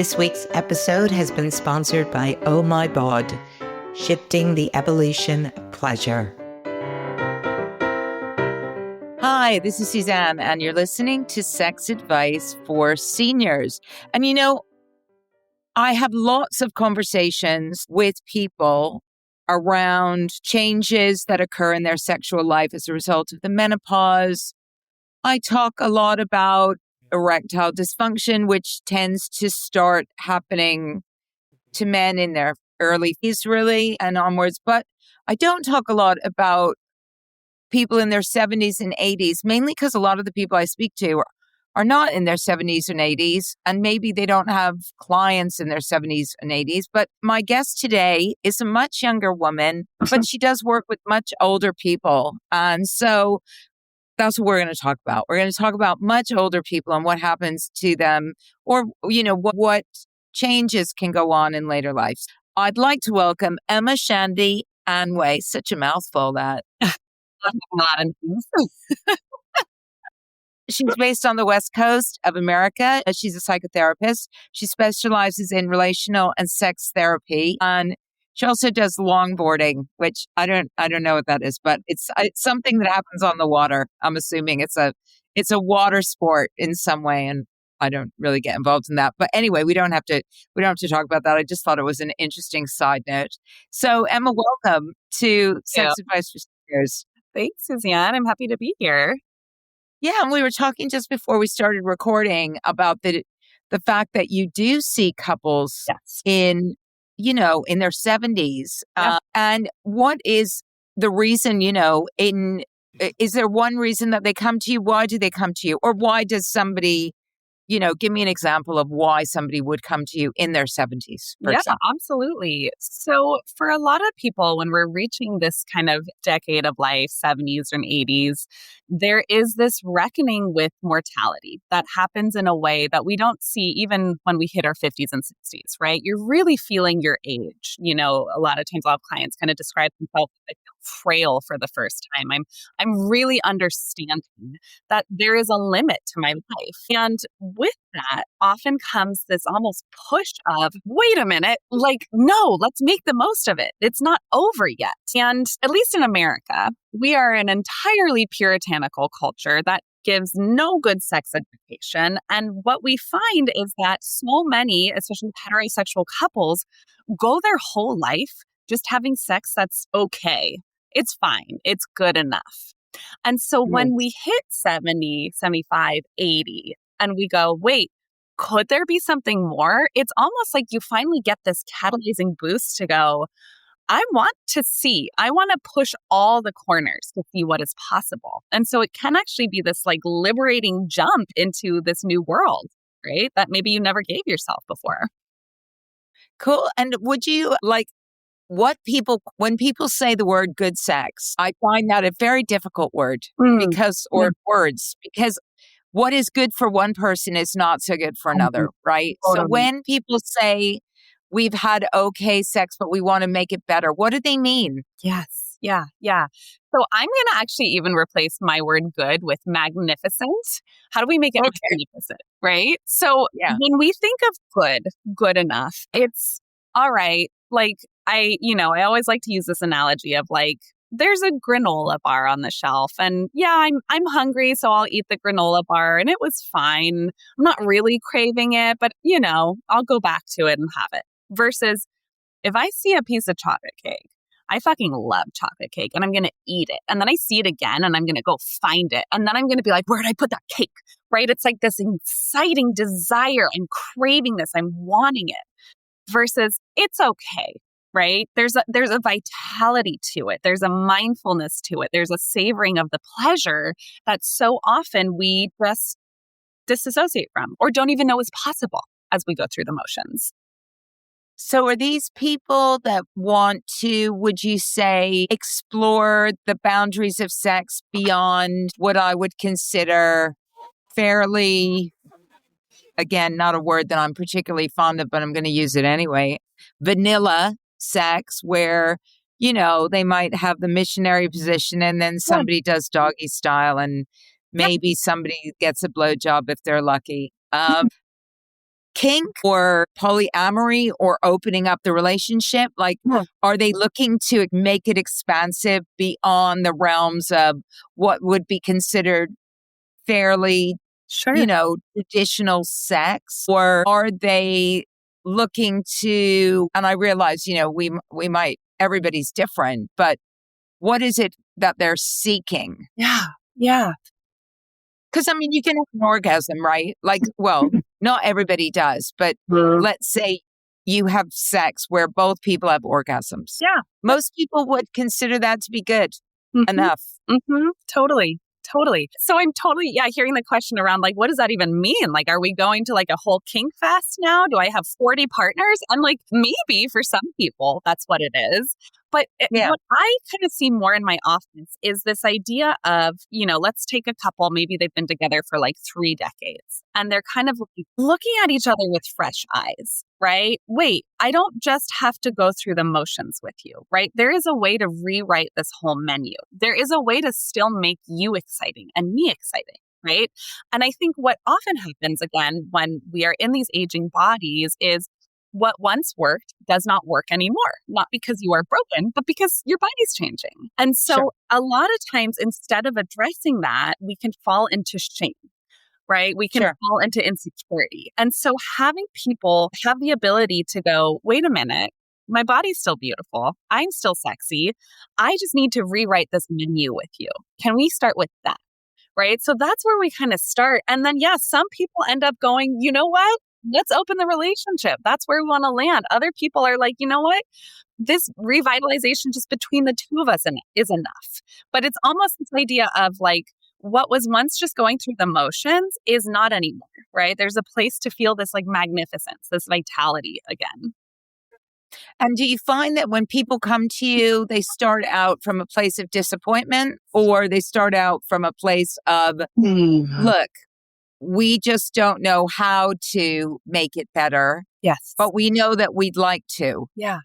This week's episode has been sponsored by Oh My Bod, shifting the evolution of pleasure. Hi, this is Suzanne, and you're listening to Sex Advice for Seniors. And I have lots of conversations with people around changes that occur in their sexual life as a result of the menopause. I talk a lot about erectile dysfunction, which tends to start happening to men in their early 50s, really, and onwards. But I don't talk a lot about people in their 70s and 80s, mainly because a lot of the people I speak to are not in their 70s and 80s, and maybe they don't have clients in their 70s and 80s. But my guest today is a much younger woman, but she does work with much older people. And so that's what we're going to talk about. We're going to talk about much older people and what happens to them, or, what changes can go on in later lives. I'd like to welcome Emma Shandy Anway. Such a mouthful, that. She's based on the West Coast of America. She's a psychotherapist. She specializes in relational and sex therapy, and she also does longboarding, which I don't know what that is, but it's something that happens on the water. I'm assuming it's a water sport in some way, and I don't really get involved in that. But anyway, we don't have to talk about that. I just thought it was an interesting side note. So Emma, welcome to Sex Advice for Seniors. Thanks, Suzanne. I'm happy to be here. Yeah, and we were talking just before we started recording about the fact that you do see couples in their 70s. And what is the reason, is there one reason that they come to you? Why do they come to you? Or why does somebody, give me an example of why somebody would come to you in their 70s, for example. Absolutely. So for a lot of people, when we're reaching this kind of decade of life, 70s and 80s, there is this reckoning with mortality that happens in a way that we don't see even when we hit our 50s and 60s, right? You're really feeling your age. A lot of times, a lot of clients kind of describe themselves as frail for the first time. I'm really understanding that there is a limit to my life. And with that often comes this almost push of, wait a minute, no, let's make the most of it. It's not over yet. And at least in America, we are an entirely puritanical culture that gives no good sex education. And what we find is that so many, especially heterosexual couples, go their whole life just having sex that's okay. It's fine. It's good enough. And so when we hit 70, 75, 80, and we go, wait, could there be something more? It's almost like you finally get this catalyzing boost to go, I want to push all the corners to see what is possible. And so it can actually be this liberating jump into this new world, right? That maybe you never gave yourself before. Cool. And would you when people say the word good sex, I find that a very difficult word because what is good for one person is not so good for another, right? So when people say we've had okay sex, but we want to make it better, what do they mean? Yes. Yeah. So I'm going to actually even replace my word good with magnificent. How do we make it magnificent, right? So when we think of good enough, it's all right. I always like to use this analogy of there's a granola bar on the shelf, and I'm hungry, so I'll eat the granola bar, and it was fine. I'm not really craving it, but I'll go back to it and have it. Versus if I see a piece of chocolate cake, I fucking love chocolate cake, and I'm going to eat it. And then I see it again, and I'm going to go find it. And then I'm going to be like, where did I put that cake? Right? It's like this exciting desire. I'm craving this. I'm wanting it. Versus it's okay, right? There's a vitality to it. There's a mindfulness to it. There's a savoring of the pleasure that so often we just disassociate from or don't even know is possible as we go through the motions. So are these people that want to, would you say, explore the boundaries of sex beyond what I would consider fairly, again, not a word that I'm particularly fond of, but I'm going to use it anyway, vanilla sex, where, they might have the missionary position and then somebody does doggy style and maybe somebody gets a blowjob if they're lucky. kink or polyamory or opening up the relationship? Like, are they looking to make it expansive beyond the realms of what would be considered fairly, Sure. traditional sex? Or are they looking to, and I realize, we might, everybody's different, but what is it that they're seeking? Yeah. Yeah. Because, you can have an orgasm, right? Like, well, not everybody does, but let's say you have sex where both people have orgasms. Yeah. Most people would consider that to be good Mm-hmm. enough. Mm-hmm. Totally. Totally. So I'm totally, hearing the question around like, what does that even mean? Like, are we going to like a whole kink fest now? Do I have 40 partners? I'm like, maybe for some people, that's what it is. But what I kind of see more in my office is this idea of, let's take a couple, maybe they've been together for like 3 decades and they're kind of looking at each other with fresh eyes, right? Wait, I don't just have to go through the motions with you, right? There is a way to rewrite this whole menu. There is a way to still make you exciting and me exciting. Right. And I think what often happens again when we are in these aging bodies is what once worked does not work anymore, not because you are broken, but because your body's changing. And so a lot of times, instead of addressing that, we can fall into shame, right? We can fall into insecurity. And so having people have the ability to go, wait a minute, my body's still beautiful. I'm still sexy. I just need to rewrite this menu with you. Can we start with that? Right. So that's where we kind of start. And then, some people end up going, you know what? Let's open the relationship. That's where we want to land. Other people are like, you know what? This revitalization just between the two of us is enough. But it's almost this idea of like, what was once just going through the motions is not anymore, right? There's a place to feel this like magnificence, this vitality again. And do you find that when people come to you, they start out from a place of disappointment or they start out from a place of, look, we just don't know how to make it better. Yes. But we know that we'd like to. Yeah.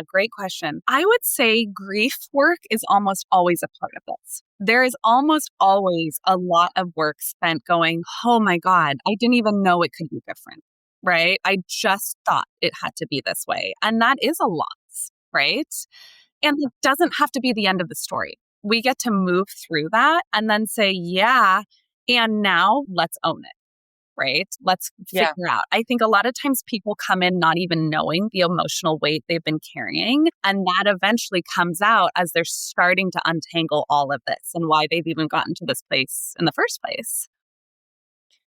Great question. I would say grief work is almost always a part of this. There is almost always a lot of work spent going, oh my God, I didn't even know it could be different. Right? I just thought it had to be this way. And that is a loss, right? And it doesn't have to be the end of the story. We get to move through that and then say, and now let's own it, right? Let's figure out. I think a lot of times people come in not even knowing the emotional weight they've been carrying. And that eventually comes out as they're starting to untangle all of this and why they've even gotten to this place in the first place.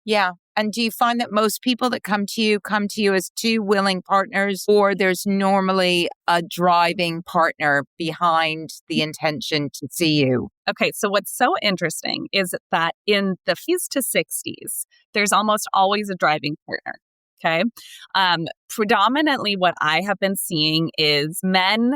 Yeah. And do you find that most people that come to you as two willing partners, or there's normally a driving partner behind the intention to see you? Okay, so what's so interesting is that in the 50s to 60s, there's almost always a driving partner. Okay. Predominantly what I have been seeing is men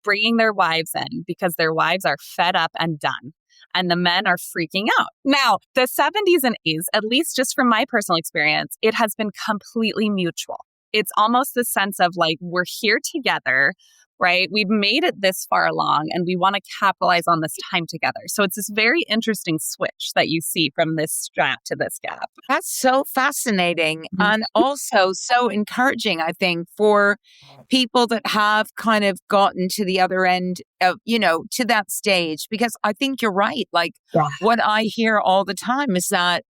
bringing their wives in because their wives are fed up and done. And the men are freaking out. Now, the 70s and 80s, at least just from my personal experience, it has been completely mutual. It's almost the sense of like, we're here together, right? We've made it this far along and we want to capitalize on this time together. So it's this very interesting switch that you see from this strap to this gap. That's so fascinating and also so encouraging, I think, for people that have kind of gotten to the other end of, to that stage, because I think you're right. Like what I hear all the time is that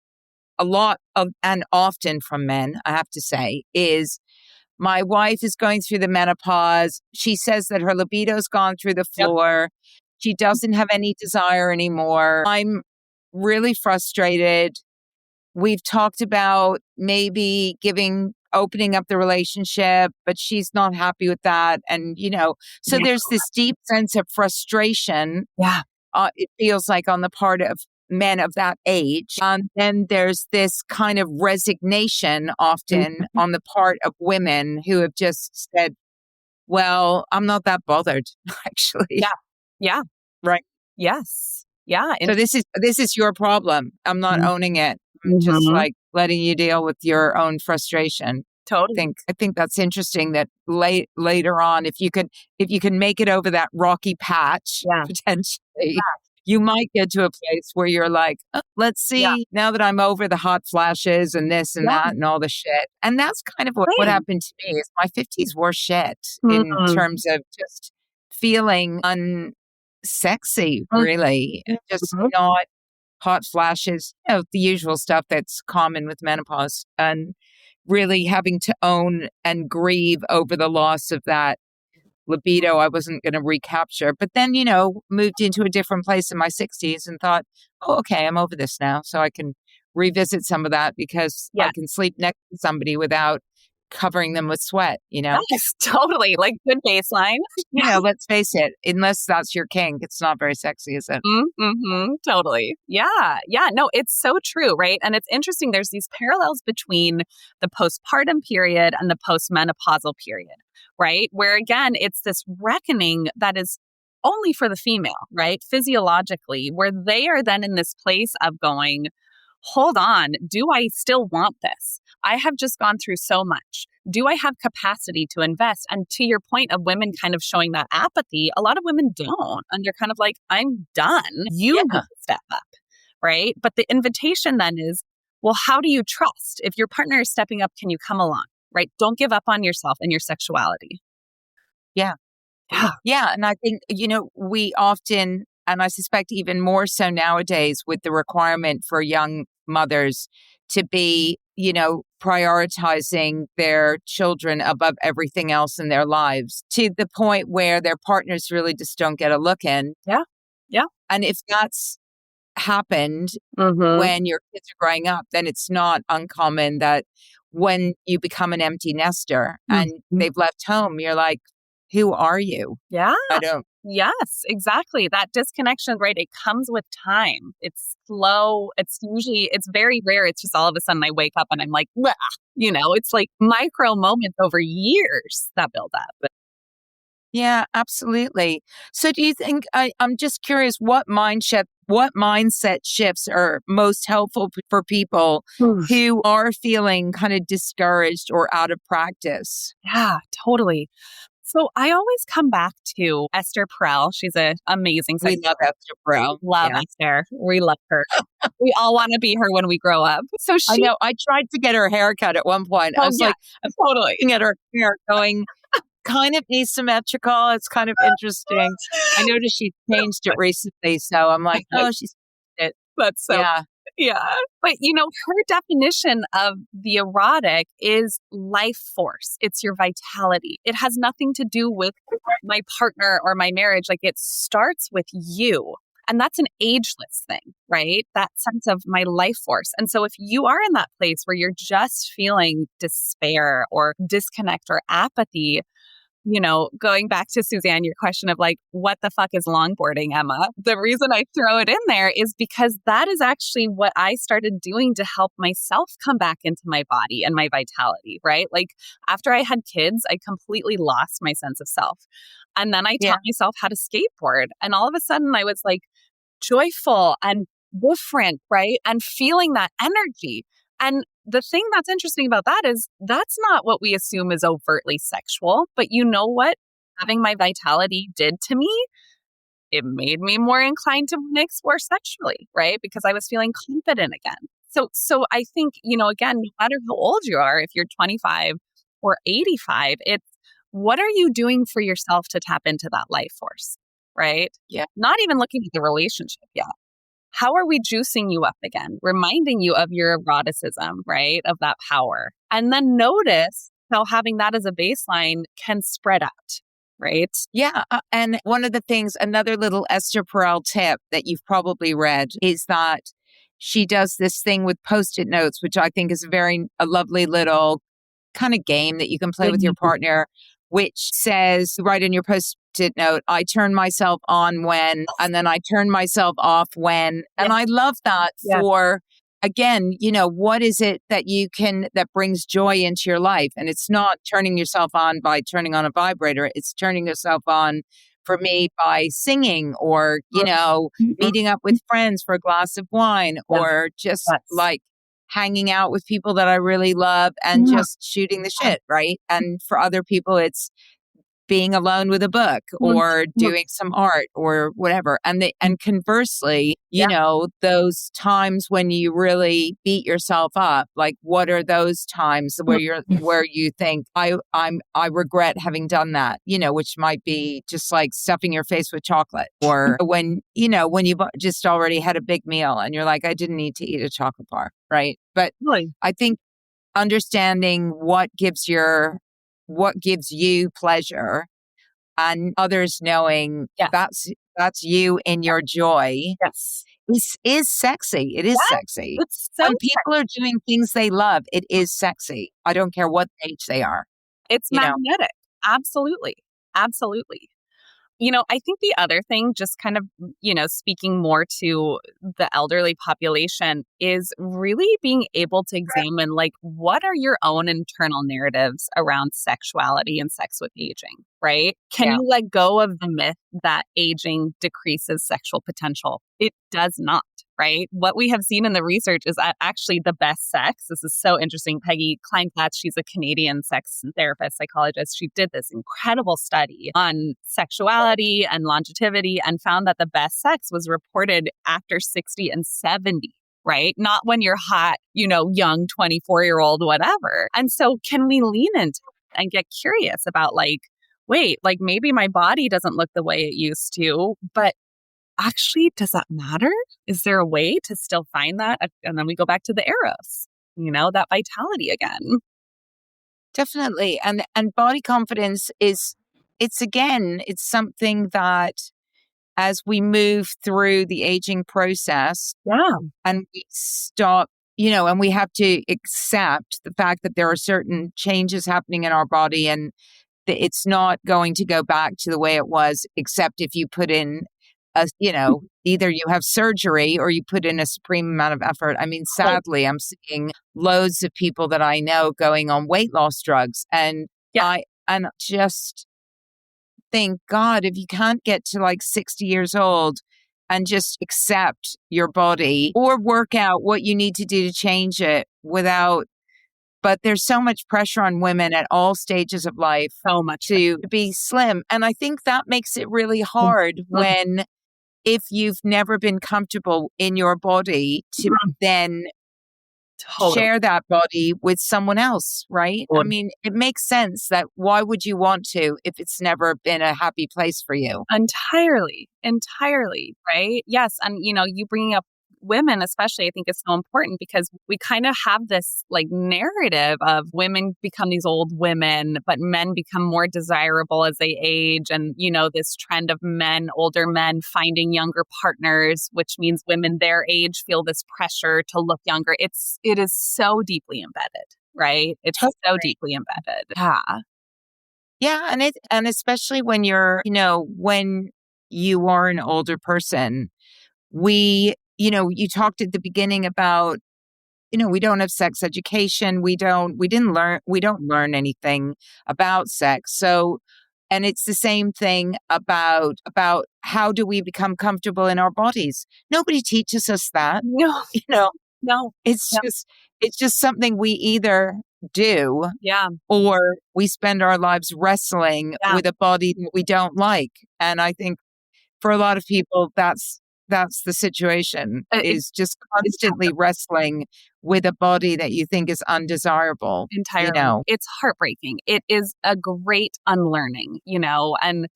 a lot of, and often from men, I have to say, is my wife is going through the menopause. She says that her libido's gone through the floor. She doesn't have any desire anymore. I'm really frustrated. We've talked about maybe opening up the relationship, but she's not happy with that. And, so there's this deep sense of frustration. Yeah. It feels like on the part of men of that age. And then there's this kind of resignation often on the part of women who have just said, well, I'm not that bothered, actually. Yeah. Right. Yes. Yeah. So this is your problem. I'm not owning it. I'm just like letting you deal with your own frustration. Totally. I think that's interesting that later on, if you can make it over that rocky patch, potentially, you might get to a place where you're like, "Oh, let's Yeah. see, now that I'm over the hot flashes and this and Yeah. that and all the shit." And that's kind of what Same. happened to me is my 50s were shit in Mhm. terms of just feeling unsexy, really. Just Mhm. not hot flashes, the usual stuff that's common with menopause, and really having to own and grieve over the loss of that libido I wasn't going to recapture. But then, moved into a different place in my 60s and thought, oh, okay, I'm over this now. So I can revisit some of that because I Yes. can sleep next to somebody without covering them with sweat. Yes, totally. Like, good baseline. Let's face it, unless that's your kink, it's not very sexy, is it? Mm-hmm, totally. Yeah. Yeah. No, it's so true. Right. And it's interesting. There's these parallels between the postpartum period and the postmenopausal period, right? Where again, it's this reckoning that is only for the female, right? Physiologically, where they are then in this place of going, hold on, do I still want this? I have just gone through so much. Do I have capacity to invest? And to your point of women kind of showing that apathy, a lot of women don't. And they're kind of like, I'm done. You need Yeah. to step up. Right. But the invitation then is, well, how do you trust? If your partner is stepping up, can you come along? Right. Don't give up on yourself and your sexuality. Yeah. Yeah. Yeah. And I think, we often, and I suspect even more so nowadays with the requirement for young mothers to be, prioritizing their children above everything else in their lives to the point where their partners really just don't get a look in. Yeah. Yeah. And if that's happened Mm-hmm. when your kids are growing up, then it's not uncommon that when you become an empty nester and they've left home, you're like, who are you? Yeah. I don't. Yes, exactly. That disconnection, right? It comes with time. It's slow. It's very rare. It's just all of a sudden I wake up and I'm like, "Bleh." It's like micro moments over years that build up. But Yeah, absolutely. So do you think, I'm just curious, what mindset shifts are most helpful for people Oof. who are feeling kind of discouraged or out of practice? Yeah, totally. So I always come back to Esther Perel. She's an amazing We love Esther Perel. Love Yeah. Esther. We love her. We all want to be her when we grow up. So I she, know. I tried to get her haircut at one point. I oh was yeah, like, I'm totally. looking at her hair going, kind of asymmetrical. It's kind of interesting. I noticed she changed it recently. So I'm like, oh, she's it. That's so Yeah. yeah. But her definition of the erotic is life force. It's your vitality. It has nothing to do with my partner or my marriage. Like, it starts with you. And that's an ageless thing, right? That sense of my life force. And so if you are in that place where you're just feeling despair or disconnect or apathy, going back to Suzanne, your question of like, what the fuck is longboarding, Emma? The reason I throw it in there is because that is actually what I started doing to help myself come back into my body and my vitality, right? Like, after I had kids, I completely lost my sense of self. And then I Yeah. taught myself how to skateboard. And all of a sudden I was like joyful and different, right? And feeling that energy. And the thing that's interesting about that is that's not what we assume is overtly sexual. But you know what having my vitality did to me? It made me more inclined to want to explore sexually, right? Because I was feeling confident again. So I think, again, no matter how old you are, if you're 25 or 85, it's what are you doing for yourself to tap into that life force, right? Yeah. Not even looking at the relationship yet. How are we juicing you up again? Reminding you of your eroticism, right? Of that power. And then notice how having that as a baseline can spread out, right? Yeah. And one of the things, another little Esther Perel tip that you've probably read is that she does this thing with Post-it notes, which I think is a lovely little kind of game that you can play with your partner, which says, write in your Post-it note, I turn myself on when, and then I turn myself off when. And I love that for, again, what is it that that brings joy into your life? And it's not turning yourself on by turning on a vibrator. It's turning yourself on, for me, by singing or, meeting up with friends for a glass of wine or just like hanging out with people that I really love and just shooting the shit, right? And for other people, it's being alone with a book or doing some art or whatever. And conversely, Yeah. those times when you really beat yourself up, like what are those times where you think I regret having done that, which might be just like stuffing your face with chocolate, or when you've just already had a big meal and you're like, I didn't need to eat a chocolate bar, right? But Really? I think understanding what gives you pleasure, and others knowing Yes. that's you in your joy Yes. is sexy. It is sexy. It's so When people are doing things they love, it is sexy. I don't care what age they are. It's magnetic. Absolutely. Absolutely. I think the other thing, just kind of, speaking more to the elderly population, is really being able to examine, like, what are your own internal narratives around sexuality and sex with aging, right? Can Yeah. you let go of the myth that aging decreases sexual potential? It does not. Right? What we have seen in the research is that actually the best sex, this is so interesting. Peggy Kleinplatz, she's a Canadian sex therapist, psychologist. She did this incredible study on sexuality and longevity and found that the best sex was reported after 60 and 70. Right? Not when you're hot, young 24-year-old, whatever. And so can we lean into it and get curious about wait, maybe my body doesn't look the way it used to, but actually, does that matter? Is there a way to still find that? And then we go back to the eros, that vitality again. Definitely. And body confidence it's something that as we move through the aging process, Yeah. and we stop, and we have to accept the fact that there are certain changes happening in our body, and it's not going to go back to the way it was, except if you put in either you have surgery or you put in a supreme amount of effort. I mean, sadly, I'm seeing loads of people that I know going on weight loss drugs. And Yeah. I just think, God, if you can't get to like 60 years old and just accept your body or work out what you need to do to change it but there's so much pressure on women at all stages of life So much to be slim. And I think that makes it really hard if you've never been comfortable in your body to then share that body with someone else, right? I mean, it makes sense that why would you want to if it's never been a happy place for you? Entirely, right? Yes. And, you bringing up women, especially, I think is so important because we kind of have this narrative of women become these old women, but men become more desirable as they age. And, this trend of older men finding younger partners, which means women their age feel this pressure to look younger. It is so deeply embedded, right? It's so deeply embedded. Yeah. Yeah. And especially when when you are an older person, you talked at the beginning about, we don't have sex education. We don't learn anything about sex. So, and it's the same thing about how do we become comfortable in our bodies? Nobody teaches us that. No, no. It's just something we either do, Yeah. or we spend our lives wrestling with a body that we don't like. And I think for a lot of people, that's the situation, is just constantly wrestling with a body that you think is undesirable. Entirely. It's heartbreaking. It is a great unlearning, and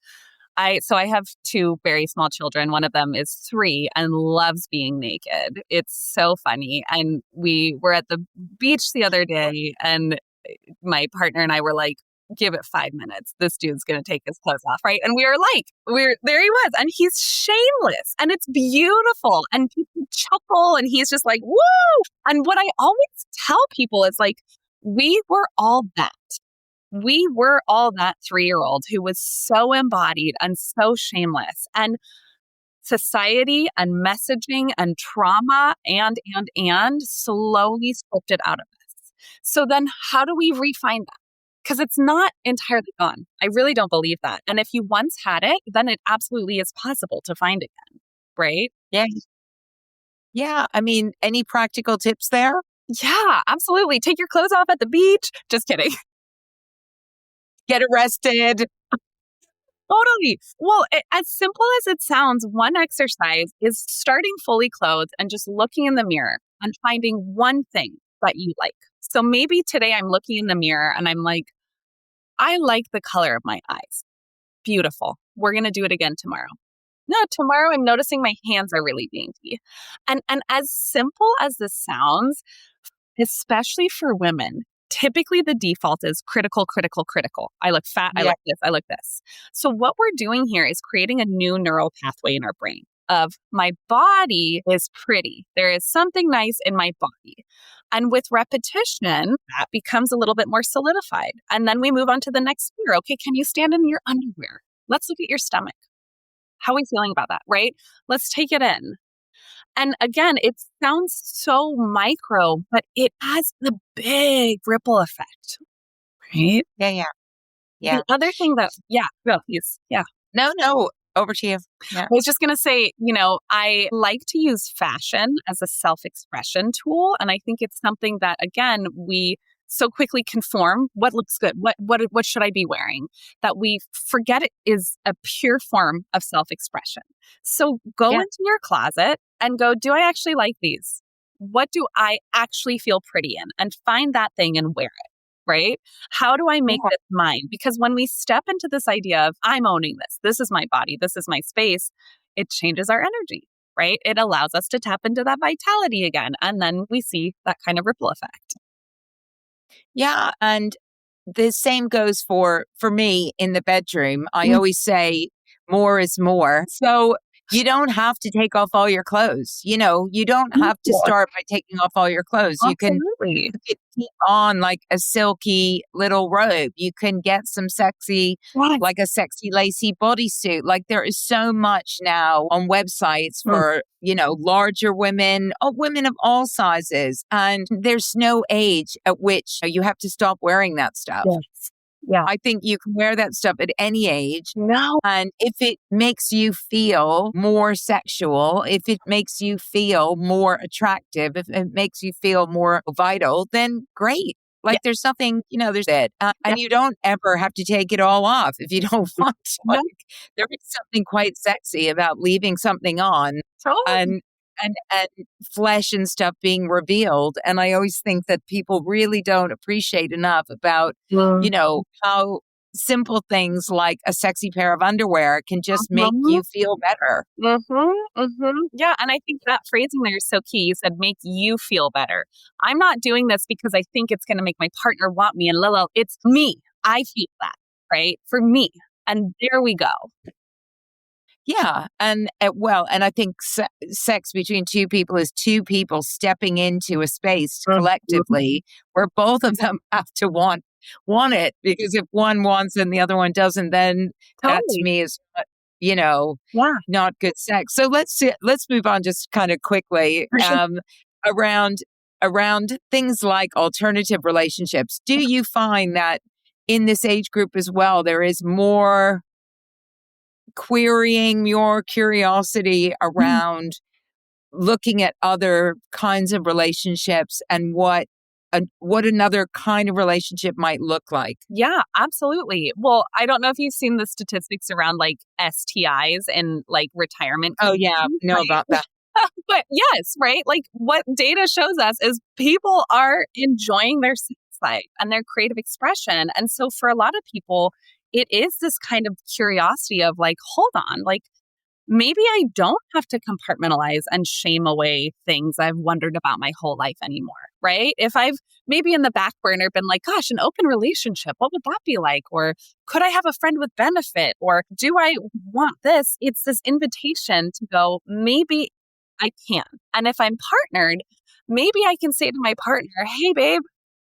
I have two very small children. One of them is 3 and loves being naked. It's so funny. And we were at the beach the other day and my partner and I were like, give it 5 minutes. This dude's going to take his clothes off, right? And there he was. And he's shameless and it's beautiful. And people chuckle and he's just like, woo! And what I always tell people is we were all that. We were all that 3-year-old who was so embodied and so shameless. And society and messaging and trauma and slowly stripped it out of us. So then how do we refine that? Because it's not entirely gone. I really don't believe that. And if you once had it, then it absolutely is possible to find again, right? Yeah. Yeah. I mean, any practical tips there? Yeah, absolutely. Take your clothes off at the beach. Just kidding. Get arrested. Totally. Well, as simple as it sounds, one exercise is starting fully clothed and just looking in the mirror and finding one thing that you like. So maybe today I'm looking in the mirror and I'm like, I like the color of my eyes. Beautiful. We're going to do it again tomorrow. No, tomorrow I'm noticing my hands are really dainty. And as simple as this sounds, especially for women, typically the default is critical, critical, critical. I look fat. I Yeah. look this. I look this. So what we're doing here is creating a new neural pathway in our brain of my body is pretty. There is something nice in my body. And with repetition, that becomes a little bit more solidified. And then we move on to the next fear. Okay, can you stand in your underwear? Let's look at your stomach. How are we feeling about that, right? Let's take it in. And again, it sounds so micro, but it has a big ripple effect, right? Yeah. Yeah. Yeah. The other thing that, yeah, well, yes, yeah. No. Over to you. Yeah. I was just going to say, I like to use fashion as a self-expression tool. And I think it's something that, again, we so quickly conform what looks good, what should I be wearing, that we forget it is a pure form of self-expression. So go Yeah. into your closet and go, do I actually like these? What do I actually feel pretty in? And find that thing and wear it. Right? How do I make Yeah. this mine? Because when we step into this idea of I'm owning this is my body, this is my space, it changes our energy, right? It allows us to tap into that vitality again. And then we see that kind of ripple effect. Yeah. And the same goes for me in the bedroom. I Mm. always say more is more. So you don't have to take off all your clothes. You don't have to Yeah, start by taking off all your clothes. absolutely. You could keep on like a silky little robe. You can get some sexy, Yes. like a sexy lacy bodysuit. Like there is so much now on websites Mm. for, larger women, women of all sizes. And there's no age at which you have to stop wearing that stuff. Yes. Yeah. I think you can wear that stuff at any age. No. And if it makes you feel more sexual, if it makes you feel more attractive, if it makes you feel more vital, then great. Like Yeah. there's nothing, there's it. Yeah. And you don't ever have to take it all off if you don't want to. No. Like, there is something quite sexy about leaving something on Totally. and flesh and stuff being revealed. And I always think that people really don't appreciate enough about how simple things like a sexy pair of underwear can just make you feel better. Yeah. And I think that phrasing there is so key. You said, make you feel better. I'm not doing this because I think it's going to make my partner want me and it's me. I feel that, right? For me. And there we go. Yeah. And I think sex between two people is two people stepping into a space collectively where both of them have to want it, because if one wants and the other one doesn't, then that to Totally. me is Yeah. not good sex. So let's move on just kind of quickly For sure. around things like alternative relationships. Do you find that in this age group as well there is more querying, more curiosity around looking at other kinds of relationships and what another kind of relationship might look like? Yeah, absolutely. Well, I don't know if you've seen the statistics around like STIs and like retirement. Oh yeah, know Right? about that. But yes, right? Like what data shows us is people are enjoying their sex life and their creative expression. And so for a lot of people, it is this kind of curiosity of like, hold on, like maybe I don't have to compartmentalize and shame away things I've wondered about my whole life anymore, right? If I've maybe in the back burner been like, gosh, an open relationship, what would that be like? Or could I have a friend with benefit? Or do I want this? It's this invitation to go, maybe I can. And if I'm partnered, maybe I can say to my partner, hey, babe,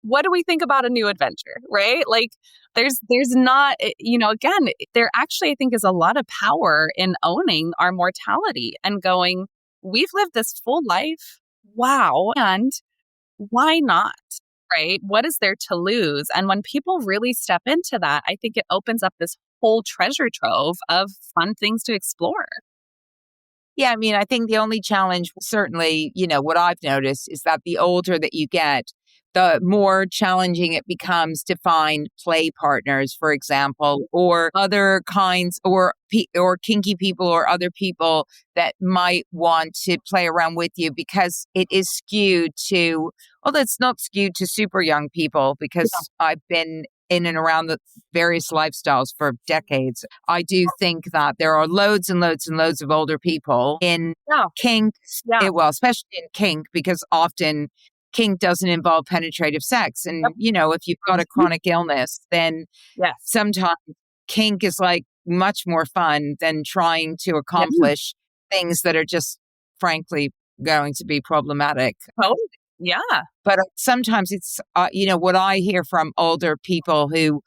what do we think about a new adventure? Right? Like there's not, again, there actually, I think, is a lot of power in owning our mortality and going, we've lived this full life. Wow. And why not? Right? What is there to lose? And when people really step into that, I think it opens up this whole treasure trove of fun things to explore. Yeah, I mean, I think the only challenge, certainly, what I've noticed is that the older that you get, the more challenging it becomes to find play partners, for example, or other kinds or kinky people or other people that might want to play around with you because it is skewed to, although it's not skewed to super young people because I've been in and around the various lifestyles for decades. I do think that there are loads and loads and loads of older people in kink, well, especially in kink, because often kink doesn't involve penetrative sex. And, if you've got a chronic illness, then sometimes kink is like much more fun than trying to accomplish things that are just, frankly, going to be problematic. Totally. Yeah. But sometimes it's, what I hear from older people who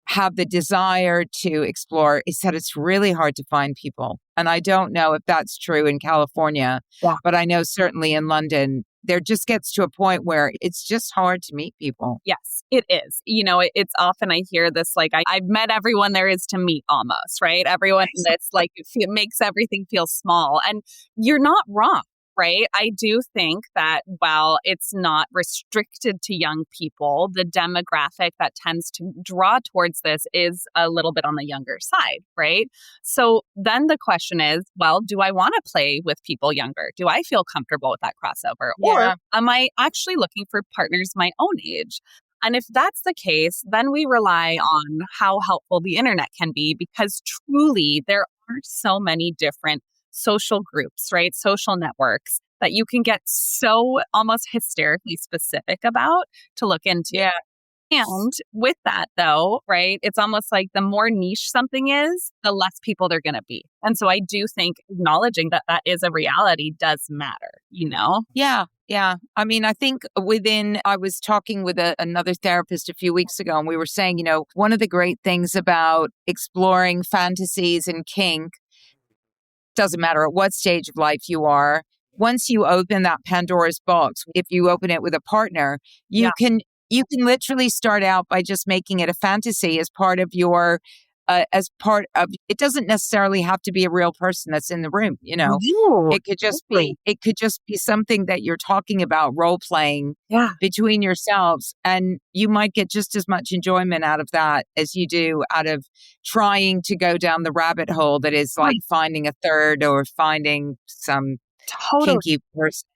have the desire to explore is that it's really hard to find people. And I don't know if that's true in California, but I know certainly in London, there just gets to a point where it's just hard to meet people. Yes, it is. It's often I hear this, like, I've met everyone there is to meet almost, right? Everyone that's like, it makes everything feel small. And you're not wrong. Right. I do think that while it's not restricted to young people, the demographic that tends to draw towards this is a little bit on the younger side. Right. So then the question is, well, do I want to play with people younger? Do I feel comfortable with that crossover? Or am I actually looking for partners my own age? And if that's the case, then we rely on how helpful the internet can be, because truly there are so many different social groups, right? Social networks that you can get so almost hysterically specific about to look into. Yeah. And with that, though, right, it's almost like the more niche something is, the less people they're going to be. And so I do think acknowledging that that is a reality does matter, Yeah. Yeah. I mean, I think I was talking with another therapist a few weeks ago, and we were saying, one of the great things about exploring fantasies and kink, doesn't matter at what stage of life you are, once you open that Pandora's box, if you open it with a partner, you can literally start out by just making it a fantasy as part of your it doesn't necessarily have to be a real person that's in the room, It could just be something that you're talking about, role playing between yourselves, and you might get just as much enjoyment out of that as you do out of trying to go down the rabbit hole that is like finding a third or finding some kinky person.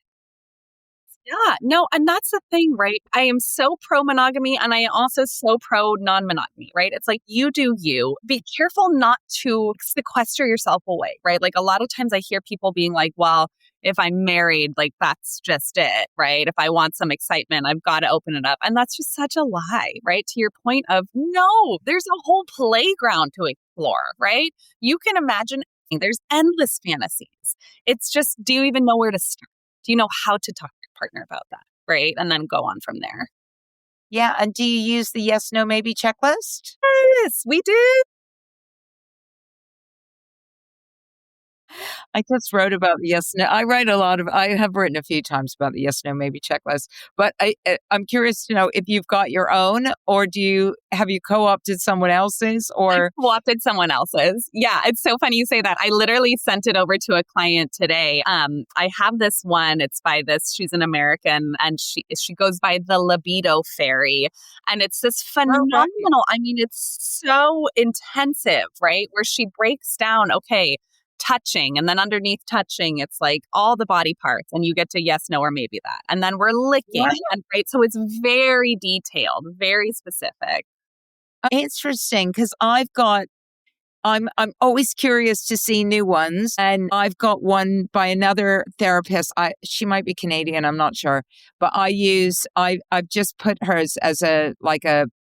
Yeah, no, and that's the thing, right? I am so pro monogamy, and I am also so pro non monogamy, right? It's like, you do you. Be careful not to sequester yourself away, right? Like, a lot of times I hear people being like, well, if I'm married, like, that's just it, right? If I want some excitement, I've got to open it up. And that's just such a lie, right? To your point of, no, there's a whole playground to explore, right? You can imagine there's endless fantasies. It's just, do you even know where to start? Do you know how to talk to your partner about that? Right. And then go on from there. Yeah. And do you use the yes, no, maybe checklist? Yes, we do. I just wrote about the yes, no. I have written a few times about the yes, no, maybe checklist, but I'm curious to know if you've got your own, or have you co-opted someone else's, or? I co-opted someone else's. Yeah. It's so funny you say that. I literally sent it over to a client today. I have this one. She's an American, and she goes by the Libido Fairy. And it's this phenomenal, I mean, it's so intensive, right? Where she breaks down, okay, touching, and then underneath touching, it's like all the body parts, and you get to yes, no, or maybe that. And then we're licking, and right. So it's very detailed, very specific. Interesting, because I'm always curious to see new ones, and I've got one by another therapist. She might be Canadian, I'm not sure, but I've just put hers as a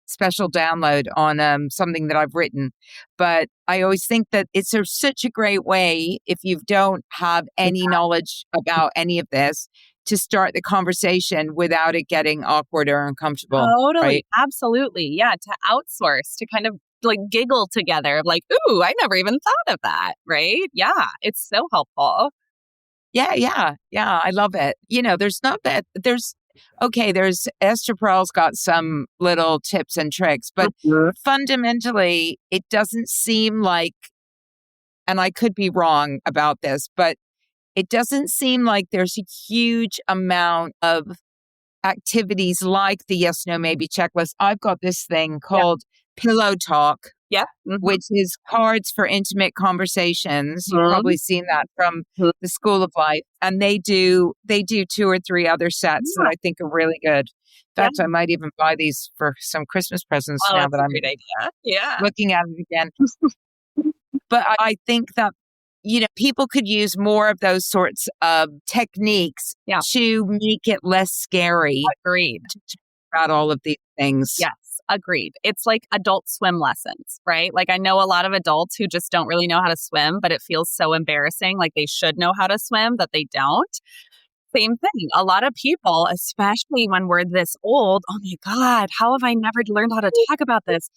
special download on something that I've written. But I always think that it's such a great way, if you don't have any knowledge about any of this, to start the conversation without it getting awkward or uncomfortable. Totally. Right? Absolutely. Yeah. To outsource, to kind of like giggle together, like, ooh, I never even thought of that. Right. Yeah. It's so helpful. Yeah. I love it. There's Esther Perel's got some little tips and tricks, but fundamentally, it doesn't seem like, and I could be wrong about this, but it doesn't seem like there's a huge amount of activities like the yes, no, maybe checklist. I've got this thing Yeah. called Pillow Talk, Yeah. Mhm. which is cards for intimate conversations. You've Mhm. probably seen that from Mhm. the School of Life. And they do 2 or 3 other sets that Yeah. I think are really good. In Yeah. fact, I might even buy these for some Christmas presents Oh, now that's that a I'm great idea. Yeah. looking at it again. But I think that, people could use more of those sorts of techniques Yeah. to make it less scary Agreed. to talk about all of these things. Yes, agreed. It's like adult swim lessons, right? Like I know a lot of adults who just don't really know how to swim, but it feels so embarrassing, like they should know how to swim, that they don't. Same thing. A lot of people, especially when we're this old, oh my God, how have I never learned how to talk about this?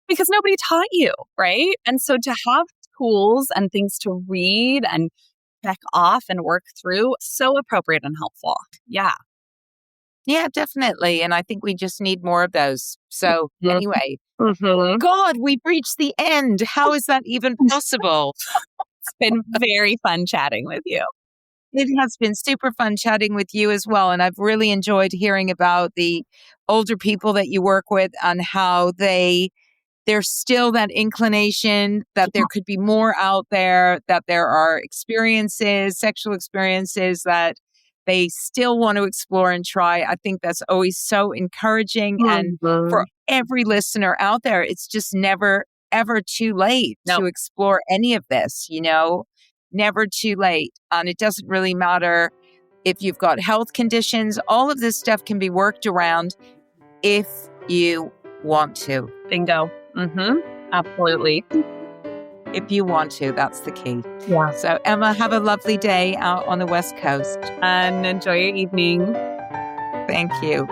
Because nobody taught you, right? And so to have tools and things to read and check off and work through, so appropriate and helpful. Yeah. Yeah, definitely. And I think we just need more of those. So, Mhm. anyway, Mhm. God, we've reached the end. How is that even possible? It's been very fun chatting with you. It has been super fun chatting with you as well. And I've really enjoyed hearing about the older people that you work with and how there's still that inclination that there could be more out there, that there are experiences, sexual experiences that they still want to explore and try. I think that's always so encouraging. And for Mhm. every listener out there, it's just never, ever too late No. to explore any of this, never too late. And it doesn't really matter if you've got health conditions, all of this stuff can be worked around if you want to. Bingo. Absolutely. If you want to, that's the key. Yeah. So, Emma, have a lovely day out on the West Coast. And enjoy your evening. Thank you.